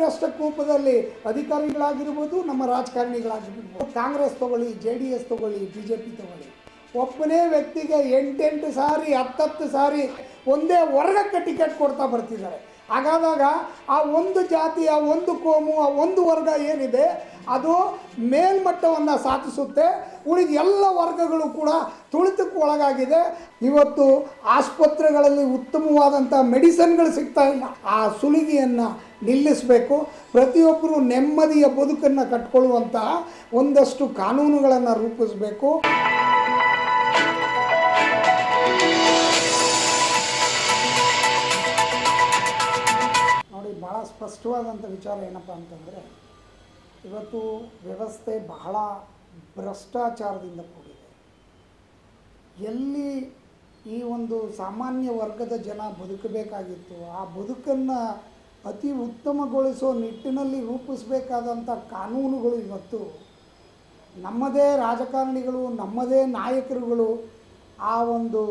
ಭ್ರಷ್ಟ ಕೂಪದಲ್ಲಿ ಅಧಿಕಾರಿಗಳಾಗಿರ್ಬೋದು, ನಮ್ಮ ರಾಜಕಾರಣಿಗಳಾಗಿರ್ಬೋದು, ಕಾಂಗ್ರೆಸ್ ತಗೊಳ್ಳಿ, JDS ತಗೊಳ್ಳಿ, BJP ತಗೊಳ್ಳಿ, ಒಬ್ಬನೇ ವ್ಯಕ್ತಿಗೆ 8 ಸಾರಿ 10 ಸಾರಿ ಒಂದೇ ವರ್ಗಕ್ಕೆ ಟಿಕೆಟ್ ಕೊಡ್ತಾ ಬರ್ತಿದ್ದಾರೆ. ಹಾಗಾದಾಗ ಆ ಒಂದು ಜಾತಿ, ಆ ಒಂದು ಕೋಮು, ಆ ಒಂದು ವರ್ಗ ಏನಿದೆ ಅದು ಮೇಲ್ಮಟ್ಟವನ್ನು ಸಾಧಿಸುತ್ತೆ. ಉಳಿದ ಎಲ್ಲ ವರ್ಗಗಳು ಕೂಡ ತುಳಿತಕ್ಕೆ ಒಳಗಾಗಿದೆ. ಇವತ್ತು ಆಸ್ಪತ್ರೆಗಳಲ್ಲಿ ಉತ್ತಮವಾದಂಥ ಮೆಡಿಸಿನ್ಗಳು ಸಿಗ್ತಾ ಇಲ್ಲ. ಆ ಸುಲಿಗೆಯನ್ನು ನಿಲ್ಲಿಸಬೇಕು. ಪ್ರತಿಯೊಬ್ಬರು ನೆಮ್ಮದಿಯ ಬದುಕನ್ನು ಕಟ್ಕೊಳ್ಳುವಂತಹ ಒಂದಷ್ಟು ಕಾನೂನುಗಳನ್ನು ರೂಪಿಸಬೇಕು. ನೋಡಿ, ಭಾಳ ಸ್ಪಷ್ಟವಾದಂಥ ವಿಚಾರ ಏನಪ್ಪ ಅಂತಂದರೆ, ಇವತ್ತು ವ್ಯವಸ್ಥೆ ಬಹಳ ಭ್ರಷ್ಟಾಚಾರದಿಂದ ಕೂಡಿದೆ. ಎಲ್ಲಿ ಈ ಒಂದು ಸಾಮಾನ್ಯ ವರ್ಗದ ಜನ ಬದುಕಬೇಕಾಗಿತ್ತು, ಆ ಬದುಕನ್ನು ಅತಿ ಉತ್ತಮಗೊಳಿಸೋ ನಿಟ್ಟಿನಲ್ಲಿ ರೂಪಿಸಬೇಕಾದಂಥ ಕಾನೂನುಗಳು ಇವತ್ತು ನಮ್ಮದೇ ರಾಜಕಾರಣಿಗಳು, ನಮ್ಮದೇ ನಾಯಕರುಗಳು ಆ ಒಂದು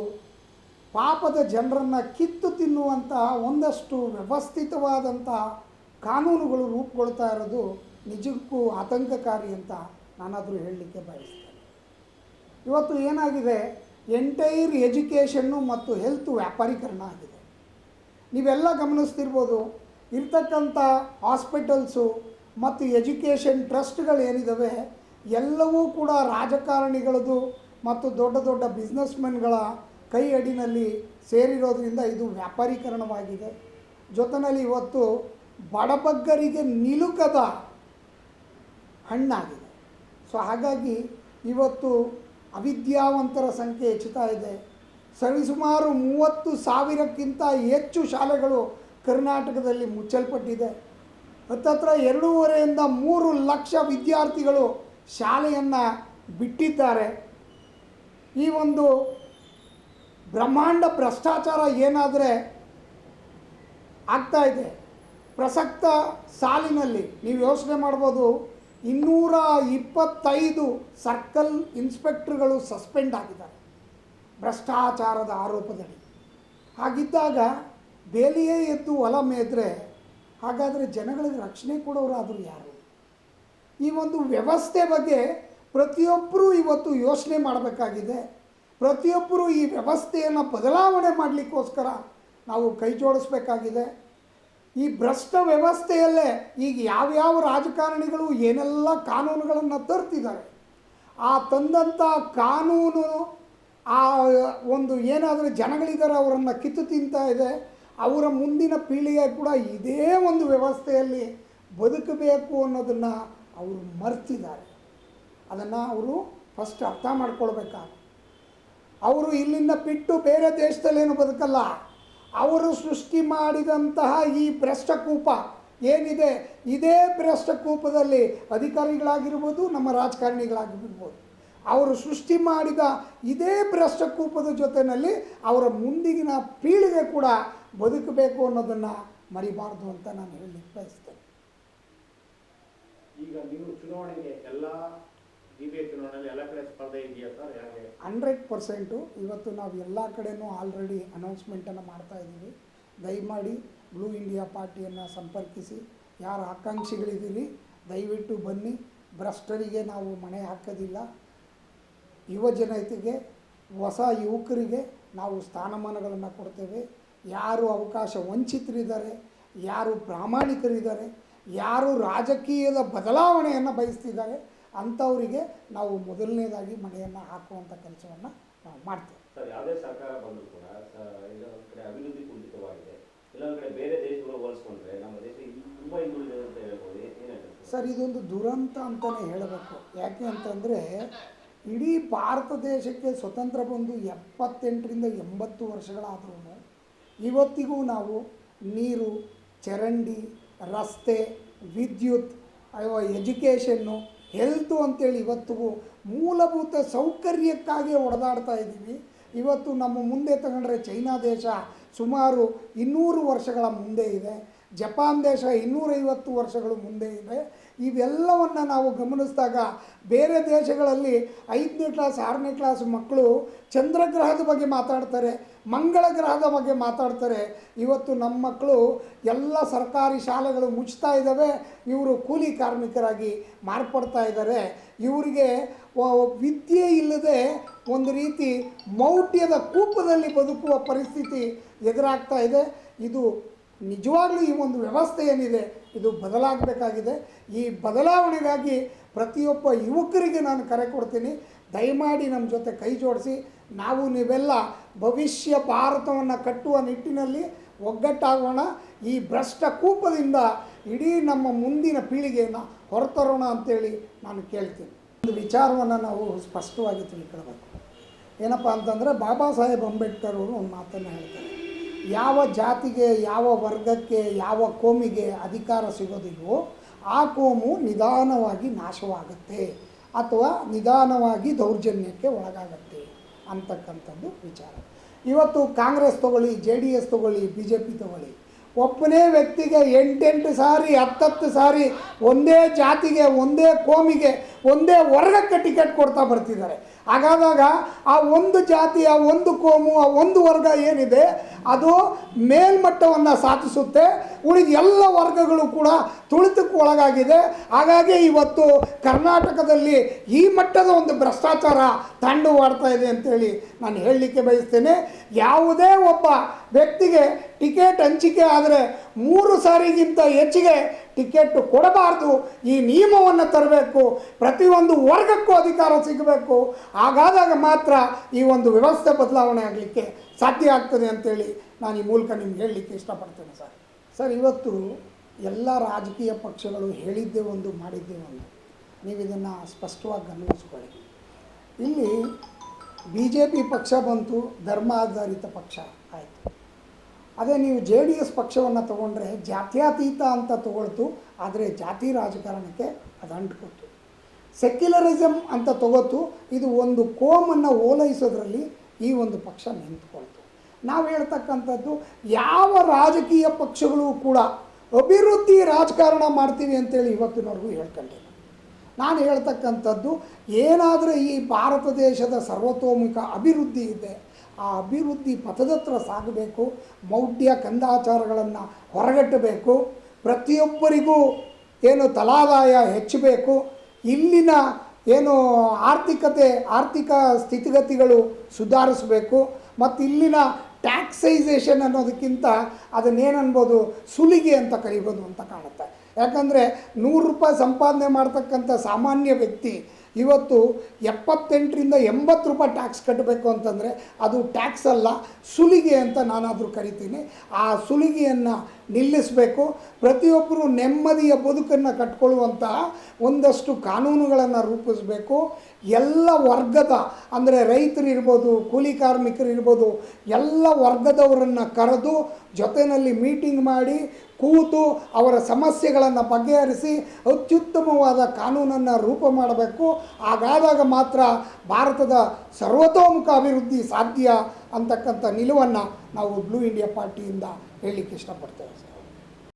ಪಾಪದ ಜನರನ್ನು ಕಿತ್ತು ತಿನ್ನುವಂತಹ ಒಂದಷ್ಟು ವ್ಯವಸ್ಥಿತವಾದಂಥ ಕಾನೂನುಗಳು ರೂಪುಗೊಳ್ತಾ ಇರೋದು ನಿಜಕ್ಕೂ ಆತಂಕಕಾರಿ ಅಂತ ನಾನಾದರೂ ಹೇಳಲಿಕ್ಕೆ ಬಯಸ್ತೇನೆ. ಇವತ್ತು ಏನಾಗಿದೆ, ಎಂಟೈರ್ ಎಜುಕೇಷನ್ನು ಮತ್ತು ಹೆಲ್ತ್ ವ್ಯಾಪಾರೀಕರಣ ಆಗಿದೆ. ನೀವೆಲ್ಲ ಗಮನಿಸ್ತಿರ್ಬೋದು, ಇರ್ತಕ್ಕಂಥ ಹಾಸ್ಪಿಟಲ್ಸು ಮತ್ತು ಎಜುಕೇಷನ್ ಟ್ರಸ್ಟ್ಗಳೇನಿದ್ದಾವೆ ಎಲ್ಲವೂ ಕೂಡ ರಾಜಕಾರಣಿಗಳದು ಮತ್ತು ದೊಡ್ಡ ದೊಡ್ಡ ಬಿಸ್ನೆಸ್ಮೆನ್ಗಳ ಕೈ ಅಡಿನಲ್ಲಿ ಸೇರಿರೋದ್ರಿಂದ ಇದು ವ್ಯಾಪಾರೀಕರಣವಾಗಿದೆ. ಜೊತೆಯಲ್ಲಿ ಇವತ್ತು ಬಡಬಗ್ಗರಿಗೆ ನಿಲುಕದ ಹಣ್ಣಾಗಿದೆ. ಸೊ ಹಾಗಾಗಿ ಇವತ್ತು ಅವಿದ್ಯಾವಂತರ ಸಂಖ್ಯೆ ಹೆಚ್ಚುತ್ತಾ ಇದೆ. ಸರಿಸುಮಾರು 30,000ಕ್ಕಿಂತ ಹೆಚ್ಚು ಶಾಲೆಗಳು ಕರ್ನಾಟಕದಲ್ಲಿ ಮುಚ್ಚಲ್ಪಟ್ಟಿದೆ. ಹತ್ತತ್ರ 2.5 ರಿಂದ 3 ಲಕ್ಷ ವಿದ್ಯಾರ್ಥಿಗಳು ಶಾಲೆಯನ್ನು ಬಿಟ್ಟಿದ್ದಾರೆ. ಈ ಒಂದು ಬ್ರಹ್ಮಾಂಡ ಭ್ರಷ್ಟಾಚಾರ ಏನಾದರೆ ಆಗ್ತಾ ಇದೆ. ಪ್ರಸಕ್ತ ಸಾಲಿನಲ್ಲಿ ನೀವು ಯೋಚನೆ ಮಾಡ್ಬೋದು, 225 ಸರ್ಕಲ್ ಇನ್ಸ್ಪೆಕ್ಟರ್ಗಳು ಸಸ್ಪೆಂಡ್ ಆಗಿದ್ದಾರೆ ಭ್ರಷ್ಟಾಚಾರದ ಆರೋಪದಲ್ಲಿ. ಹಾಗಿದ್ದಾಗ ಬೇಲಿಯೇ ಎದ್ದು ಹೊಲ ಮೇದ್ರೆ ಹಾಗಾದರೆ ಜನಗಳಿಗೆ ರಕ್ಷಣೆ ಕೊಡೋರಾದರೂ ಯಾರು? ಈ ಒಂದು ವ್ಯವಸ್ಥೆ ಬಗ್ಗೆ ಪ್ರತಿಯೊಬ್ಬರೂ ಇವತ್ತು ಯೋಚನೆ ಮಾಡಬೇಕಾಗಿದೆ. ಪ್ರತಿಯೊಬ್ಬರೂ ಈ ವ್ಯವಸ್ಥೆಯನ್ನು ಬದಲಾವಣೆ ಮಾಡಲಿಕ್ಕೋಸ್ಕರ ನಾವು ಕೈ ಜೋಡಿಸ್ಬೇಕಾಗಿದೆ. ಈ ಭ್ರಷ್ಟ ವ್ಯವಸ್ಥೆಯಲ್ಲೇ ಈಗ ಯಾವ್ಯಾವ ರಾಜಕಾರಣಿಗಳು ಏನೆಲ್ಲ ಕಾನೂನುಗಳನ್ನು ತರ್ತಿದ್ದಾರೆ, ಆ ತಂದಂಥ ಕಾನೂನು ಆ ಒಂದು ಏನಾದರೂ ಜನಗಳಿದ್ದಾರೆ ಅವರನ್ನು ಕಿತ್ತು ತಿಂತಾ ಇದೆ. ಅವರ ಮುಂದಿನ ಪೀಳಿಗೆ ಕೂಡ ಇದೇ ಒಂದು ವ್ಯವಸ್ಥೆಯಲ್ಲಿ ಬದುಕಬೇಕು ಅನ್ನೋದನ್ನು ಅವರು ಮರ್ತಿದ್ದಾರೆ. ಅದನ್ನು ಅವರು ಫಸ್ಟ್ ಅರ್ಥ ಮಾಡ್ಕೊಳ್ಬೇಕಾಗ ಅವರು ಇಲ್ಲಿಂದ ಬಿಟ್ಟು ಬೇರೆ ದೇಶದಲ್ಲೇನು ಬದುಕಲ್ಲ. ಅವರು ಸೃಷ್ಟಿ ಮಾಡಿದಂತಹ ಈ ಭ್ರಷ್ಟಕೂಪ ಏನಿದೆ, ಇದೇ ಭ್ರಷ್ಟಕೂಪದಲ್ಲಿ ಅಧಿಕಾರಿಗಳಾಗಿರ್ಬೋದು, ನಮ್ಮ ರಾಜಕಾರಣಿಗಳಾಗಿರ್ಬೋದು, ಅವರು ಸೃಷ್ಟಿ ಮಾಡಿದ ಇದೇ ಭ್ರಷ್ಟಕೂಪದ ಜೊತೆಯಲ್ಲಿ ಅವರ ಮುಂದಿನ ಪೀಳಿಗೆ ಕೂಡ ಬದುಕಬೇಕು ಅನ್ನೋದನ್ನು ಮರಿಬಾರ್ದು ಅಂತ ನಾನು ಹೇಳಲಿಕ್ಕೆ ಬಯಸ್ತೇನೆ. ಈಗ ನೀವು ಚುನಾವಣೆಗೆ ಎಲ್ಲ ಚುನಾವಣೆಯಲ್ಲಿ ಎಲ್ಲ ಕಡೆ ಸ್ಪರ್ಧೆ ಇದೆಯಾ ಸರ್? 100% ಇವತ್ತು ನಾವು ಎಲ್ಲ ಕಡೆನೂ ಆಲ್ರೆಡಿ ಅನೌನ್ಸ್ಮೆಂಟನ್ನು ಮಾಡ್ತಾ ಇದ್ದೀವಿ. ದಯಮಾಡಿ ಬ್ಲೂ ಇಂಡಿಯಾ ಪಾರ್ಟಿಯನ್ನು ಸಂಪರ್ಕಿಸಿ, ಯಾರು ಆಕಾಂಕ್ಷಿಗಳಿದ್ದೀರಿ ದಯವಿಟ್ಟು ಬನ್ನಿ. ಭ್ರಷ್ಟರಿಗೆ ನಾವು ಮಣೆ ಹಾಕೋದಿಲ್ಲ. ಯುವ ಜನತೆಗೆ, ಹೊಸ ಯುವಕರಿಗೆ ನಾವು ಸ್ಥಾನಮಾನಗಳನ್ನು ಕೊಡ್ತೇವೆ. ಯಾರು ಅವಕಾಶ ವಂಚಿತರಿದ್ದಾರೆ, ಯಾರು ಪ್ರಾಮಾಣಿಕರಿದ್ದಾರೆ, ಯಾರು ರಾಜಕೀಯದ ಬದಲಾವಣೆಯನ್ನು ಬಯಸ್ತಿದ್ದಾರೆ ಅಂಥವರಿಗೆ ನಾವು ಮೊದಲನೇದಾಗಿ ಮನೆಯನ್ನು ಹಾಕುವಂಥ ಕೆಲಸವನ್ನು ನಾವು ಮಾಡ್ತೇವೆ. ಸರ್, ಯಾವುದೇ ಸರ್ಕಾರ ಬಂದರೂ ಕೂಡ ಇನ್ನೊಂದು ಕಡೆ ಅಭಿವೃದ್ಧಿ ಕುಂಠಿತವಾಗಿದೆ, ಇನ್ನೊಂದು ಕಡೆ ಬೇರೆ ದೇಶಗಳು ಹೋಲಿಸ್ಕೊಂಡ್ರೆ ನಮ್ಮ ದೇಶ ತುಂಬ ಹಿಂದುಳಿದಿದೆ ಅಂತ ಹೇಳ್ಬೋದು. ಏನಾಗುತ್ತೆ ಸರ್? ಇದೊಂದು ದುರಂತ ಅಂತಲೇ ಹೇಳಬೇಕು. ಯಾಕೆ ಅಂತಂದರೆ ಇಡೀ ಭಾರತ ದೇಶಕ್ಕೆ ಸ್ವತಂತ್ರ ಬಂದು 78 ರಿಂದ 80 ವರ್ಷಗಳಾದ್ರೂ ಇವತ್ತಿಗೂ ನಾವು ನೀರು, ಚರಂಡಿ, ರಸ್ತೆ, ವಿದ್ಯುತ್, ಎಜುಕೇಷನ್ನು, ಹೆಲ್ತು ಅಂತೇಳಿ ಇವತ್ತಿಗೂ ಮೂಲಭೂತ ಸೌಕರ್ಯಕ್ಕಾಗಿ ಹೊಡೆದಾಡ್ತಾ ಇದ್ದೀವಿ. ಇವತ್ತು ನಮ್ಮ ಮುಂದೆ ತಗೊಂಡ್ರೆ ಚೈನಾ ದೇಶ ಸುಮಾರು 200 ವರ್ಷಗಳ ಮುಂದೆ ಇದೆ. ಜಪಾನ್ ದೇಶ 250 ವರ್ಷಗಳು ಮುಂದೆ ಇದೆ. ಇವೆಲ್ಲವನ್ನು ನಾವು ಗಮನಿಸಿದಾಗ ಬೇರೆ ದೇಶಗಳಲ್ಲಿ 5ನೇ ಕ್ಲಾಸ್ 6ನೇ ಕ್ಲಾಸ್ ಮಕ್ಕಳು ಚಂದ್ರಗ್ರಹದ ಬಗ್ಗೆ ಮಾತಾಡ್ತಾರೆ, ಮಂಗಳ ಗ್ರಹದ ಬಗ್ಗೆ ಮಾತಾಡ್ತಾರೆ. ಇವತ್ತು ನಮ್ಮ ಮಕ್ಕಳು ಎಲ್ಲ ಸರ್ಕಾರಿ ಶಾಲೆಗಳು ಮುಚ್ತಾ ಇದ್ದಾವೆ, ಇವರು ಕೂಲಿ ಕಾರ್ಮಿಕರಾಗಿ ಮಾರ್ಪಡ್ತಾ ಇದ್ದಾರೆ. ಇವರಿಗೆ ವಿದ್ಯೆ ಇಲ್ಲದೆ ಒಂದು ರೀತಿ ಮೌಢ್ಯದ ಕೂಪದಲ್ಲಿ ಬದುಕುವ ಪರಿಸ್ಥಿತಿ ಎದುರಾಗ್ತಾ ಇದೆ. ಇದು ನಿಜವಾಗ್ಲೂ ಈ ಒಂದು ವ್ಯವಸ್ಥೆ ಏನಿದೆ ಇದು ಬದಲಾಗಬೇಕಾಗಿದೆ. ಈ ಬದಲಾವಣೆಗಾಗಿ ಪ್ರತಿಯೊಬ್ಬ ಯುವಕರಿಗೆ ನಾನು ಕರೆ ಕೊಡ್ತೀನಿ, ದಯಮಾಡಿ ನಮ್ಮ ಜೊತೆ ಕೈ ಜೋಡಿಸಿ ನಾವು ನೀವೆಲ್ಲ ಭವಿಷ್ಯ ಭಾರತವನ್ನು ಕಟ್ಟುವ ನಿಟ್ಟಿನಲ್ಲಿ ಒಗ್ಗಟ್ಟಾಗೋಣ. ಈ ಭ್ರಷ್ಟ ಕೂಪದಿಂದ ಇಡೀ ನಮ್ಮ ಮುಂದಿನ ಪೀಳಿಗೆಯನ್ನು ಹೊರತರೋಣ ಅಂತೇಳಿ ನಾನು ಕೇಳ್ತೀನಿ. ಒಂದು ವಿಚಾರವನ್ನು ನಾವು ಸ್ಪಷ್ಟವಾಗಿ ತಿಳ್ಕೊಳ್ಬೇಕು. ಏನಪ್ಪ ಅಂತಂದರೆ ಬಾಬಾ ಸಾಹೇಬ್ ಅಂಬೇಡ್ಕರ್ ಅವರು ಒಂದು ಮಾತನ್ನು ಹೇಳ್ತಾರೆ, ಯಾವ ಜಾತಿಗೆ, ಯಾವ ವರ್ಗಕ್ಕೆ, ಯಾವ ಕೋಮಿಗೆ ಅಧಿಕಾರ ಸಿಗೋದಿಲ್ವೋ ಆ ಕೋಮು ನಿಧಾನವಾಗಿ ನಾಶವಾಗುತ್ತೆ ಅಥವಾ ನಿಧಾನವಾಗಿ ದೌರ್ಜನ್ಯಕ್ಕೆ ಒಳಗಾಗತ್ತೆ ಅಂತಕ್ಕಂಥದ್ದು ವಿಚಾರ. ಇವತ್ತು ಕಾಂಗ್ರೆಸ್ ತಗೊಳ್ಳಿ, JDS ತಗೊಳ್ಳಿ, BJP ತಗೊಳ್ಳಿ, ಒಬ್ಬನೇ ವ್ಯಕ್ತಿಗೆ 8 ಸಾರಿ 10 ಸಾರಿ ಒಂದೇ ಜಾತಿಗೆ, ಒಂದೇ ಕೋಮಿಗೆ, ಒಂದೇ ವರ್ಗಕ್ಕೆ ಟಿಕೆಟ್ ಕೊಡ್ತಾ ಬರ್ತಿದ್ದಾರೆ. ಹಾಗಾದಾಗ ಆ ಒಂದು ಜಾತಿ, ಆ ಒಂದು ಕೋಮು, ಆ ಒಂದು ವರ್ಗ ಏನಿದೆ ಅದು ಮೇಲ್ಮಟ್ಟವನ್ನು ಸಾಧಿಸುತ್ತೆ, ಉಳಿದ ಎಲ್ಲ ವರ್ಗಗಳು ಕೂಡ ತುಳಿತಕ್ಕೆ ಒಳಗಾಗಿದೆ. ಹಾಗಾಗಿ ಇವತ್ತು ಕರ್ನಾಟಕದಲ್ಲಿ ಈ ಮಟ್ಟದ ಒಂದು ಭ್ರಷ್ಟಾಚಾರ ತಾಂಡವವಾಡ್ತಾ ಇದೆ ಅಂತೇಳಿ ನಾನು ಹೇಳಲಿಕ್ಕೆ ಬಯಸ್ತೇನೆ. ಯಾವುದೇ ಒಬ್ಬ ವ್ಯಕ್ತಿಗೆ ಟಿಕೆಟ್ ಹಂಚಿಕೆ ಆದರೆ 3 ಸಾರಿಗಿಂತ ಹೆಚ್ಚಿಗೆ ಟಿಕೆಟ್ ಕೊಡಬಾರ್ದು. ಈ ನಿಯಮವನ್ನು ತರಬೇಕು, ಪ್ರತಿಯೊಂದು ವರ್ಗಕ್ಕೂ ಅಧಿಕಾರ ಸಿಗಬೇಕು. ಹಾಗಾದಾಗ ಮಾತ್ರ ಈ ಒಂದು ವ್ಯವಸ್ಥೆ ಬದಲಾವಣೆ ಆಗಲಿಕ್ಕೆ ಸಾಧ್ಯ ಆಗ್ತದೆ ಅಂತೇಳಿ ನಾನು ಈ ಮೂಲಕ ನಿಮ್ಗೆ ಹೇಳಲಿಕ್ಕೆ ಇಷ್ಟಪಡ್ತೇನೆ. ಸರ್ ಇವತ್ತು ಎಲ್ಲ ರಾಜಕೀಯ ಪಕ್ಷಗಳು ಹೇಳಿದ್ದೇ ಒಂದು, ಮಾಡಿದ್ದೇ ಒಂದು. ನೀವು ಇದನ್ನು ಸ್ಪಷ್ಟವಾಗಿ ಗಮನಿಸ್ಕೊಳ್ಳಿ. ಇಲ್ಲಿ BJP ಪಕ್ಷ ಬಂತು, ಧರ್ಮ ಆಧಾರಿತ ಪಕ್ಷ ಆಯಿತು. ಅದೇ ನೀವು JDS ಪಕ್ಷವನ್ನು ತಗೊಂಡ್ರೆ ಜಾತ್ಯತೀತ ಅಂತ ತಗೊಳ್ತು, ಆದರೆ ಜಾತಿ ರಾಜಕಾರಣಕ್ಕೆ ಅದು ಅಂಟ್ಕೊತು. ಸೆಕ್ಯುಲರಿಸಮ್ ಅಂತ ತಗೋತು, ಇದು ಒಂದು ಕೋಮನ್ನು ಓಲೈಸೋದ್ರಲ್ಲಿ ಈ ಒಂದು ಪಕ್ಷ ನಿಂತ್ಕೊಳ್ತು. ನಾವು ಹೇಳ್ತಕ್ಕಂಥದ್ದು ಯಾವ ರಾಜಕೀಯ ಪಕ್ಷಗಳು ಕೂಡ ಅಭಿವೃದ್ಧಿ ರಾಜಕಾರಣ ಮಾಡ್ತೀವಿ ಅಂತೇಳಿ ಇವತ್ತಿನವರೆಗೂ ಹೇಳ್ಕೊಂಡಿಲ್ಲ. ನಾನು ಹೇಳ್ತಕ್ಕಂಥದ್ದು ಏನಾದರೂ ಈ ಭಾರತ ದೇಶದ ಸರ್ವತೋಮುಖ ಅಭಿವೃದ್ಧಿ ಇದೆ, ಆ ಅಭಿವೃದ್ಧಿ ಪಥದತ್ರ ಸಾಗಬೇಕು, ಮೌಢ್ಯ ಕಂದಾಚಾರಗಳನ್ನು ಹೊರಗಟ್ಟಬೇಕು, ಪ್ರತಿಯೊಬ್ಬರಿಗೂ ಏನು ತಲಾದಾಯ ಹೆಚ್ಚಬೇಕು, ಇಲ್ಲಿನ ಏನು ಆರ್ಥಿಕ ಸ್ಥಿತಿಗತಿಗಳು ಸುಧಾರಿಸಬೇಕು, ಮತ್ತು ಇಲ್ಲಿನ ಟ್ಯಾಕ್ಸೈಸೇಷನ್ ಅನ್ನೋದಕ್ಕಿಂತ ಅದನ್ನೇನನ್ಬೋದು ಸುಲಿಗೆ ಅಂತ ಕರಿಬೋದು ಅಂತ ಕಾಣುತ್ತೆ. ಯಾಕಂದರೆ 100 ರೂಪಾಯಿ ಸಂಪಾದನೆ ಮಾಡ್ತಕ್ಕಂಥ ಸಾಮಾನ್ಯ ವ್ಯಕ್ತಿ ಇವತ್ತು 78ರಿಂದ 80 ರೂಪಾಯಿ ಟ್ಯಾಕ್ಸ್ ಕಟ್ಟಬೇಕು ಅಂತಂದರೆ ಅದು ಟ್ಯಾಕ್ಸ್ ಅಲ್ಲ, ಸುಲಿಗೆ ಅಂತ ನಾನಾದರೂ ಕರಿತೀನಿ. ಆ ಸುಲಿಗೆಯನ್ನು ನಿಲ್ಲಿಸಬೇಕು. ಪ್ರತಿಯೊಬ್ಬರು ನೆಮ್ಮದಿಯ ಬದುಕನ್ನು ಕಟ್ಕೊಳ್ಳುವಂತಹ ಒಂದಷ್ಟು ಕಾನೂನುಗಳನ್ನು ರೂಪಿಸಬೇಕು. ಎಲ್ಲ ವರ್ಗದ ಅಂದರೆ ರೈತರಿರ್ಬೋದು, ಕೂಲಿ ಕಾರ್ಮಿಕರಿರ್ಬೋದು, ಎಲ್ಲ ವರ್ಗದವರನ್ನು ಕರೆದು ಜೊತೆಯಲ್ಲಿ ಮೀಟಿಂಗ್ ಮಾಡಿ ಕೂತು ಅವರ ಸಮಸ್ಯೆಗಳನ್ನು ಬಗೆಹರಿಸಿ ಅತ್ಯುತ್ತಮವಾದ ಕಾನೂನನ್ನು ರೂಪ ಮಾಡಬೇಕು. ಹಾಗಾದಾಗ ಮಾತ್ರ ಭಾರತದ ಸರ್ವತೋಮುಖ ಅಭಿವೃದ್ಧಿ ಸಾಧ್ಯ ಅಂತಕ್ಕಂಥ ನಿಲುವನ್ನು ನಾವು ಬ್ಲೂ ಇಂಡಿಯಾ ಪಾರ್ಟಿಯಿಂದ ಹೇಳಲಿಕ್ಕೆ ಇಷ್ಟಪಡ್ತೇವೆ ಸರ್.